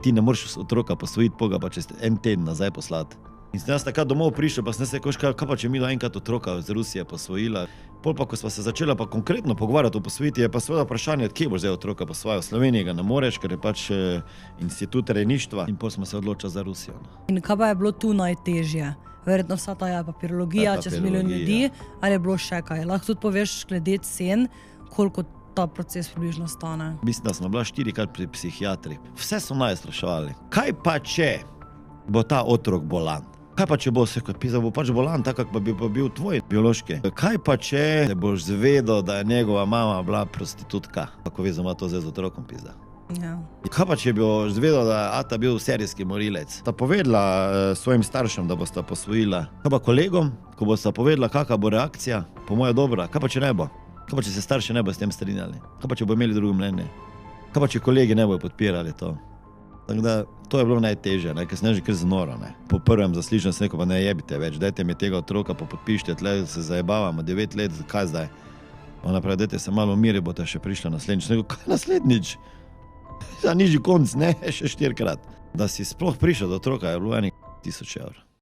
Ti ne moreš otroka posvojiti, poga pa čez en teden nazaj poslati. In sem jaz takrat domov prišel, pa sem se rekel, kaj pa če mi enkrat otroka iz Rusije posvojila. Pol pa, ko sva se začela pa konkretno pogovarjati o posvojitvi, je pa seveda vprašanje, od kje boš zdaj otroka posvojil. V Sloveniji ga ne moreš, ker je pač institut rejništva, in pol smo se odločili za Rusijo. In kaj pa je bilo tu najtežje? Verjetno vsa ta papirologija, čez milijon ljudi, ali je bilo še kaj? Lahko tudi poveš glede cen, koliko ta proces približno stane? Mislim, da smo bila 4-krat pri psihiatri. Vse so naj spraševali. Kaj pa če bo ta otrok bolan? Kaj pa če bo se kot pisa, bo pač bolan, tako pa bi pa bil tvoj biološki. Kaj pa če boš zvedel, da je njegova mama bila prostitutka? Kako vezno ima to zdaj z otrokom pisa? Ja. Kaj pa če bi zvedel, da je ata bil serijski morilec? Sta povedala svojim staršem, da bosta posvojila. Kaj pa kolegom, ko bosta povedala, kakva bo reakcija, po moje dobra. Kaj pa če ne bo? Kaj pa če se starši ne bo s tem strinjali? Kaj pa če bo imeli drugo mnenje? Kaj pa če kolegi ne bojo podpirali to? Tako da, to je bilo najtežje, ker sem že kar znoro. Po prvem zaslišanju sem rekel, pa ne jebite več, dajte mi tega otroka, pa podpišite, tle se zajebavamo, 9 let, kaj zdaj? Ona pravi, dajte se malo umiri, boste še prišli naslednjič. Sem rekel, kaj naslednjič? Ja, nižji konc, ne, še 4-krat. Da si sploh prišel do otroka, je bilo 1000 €.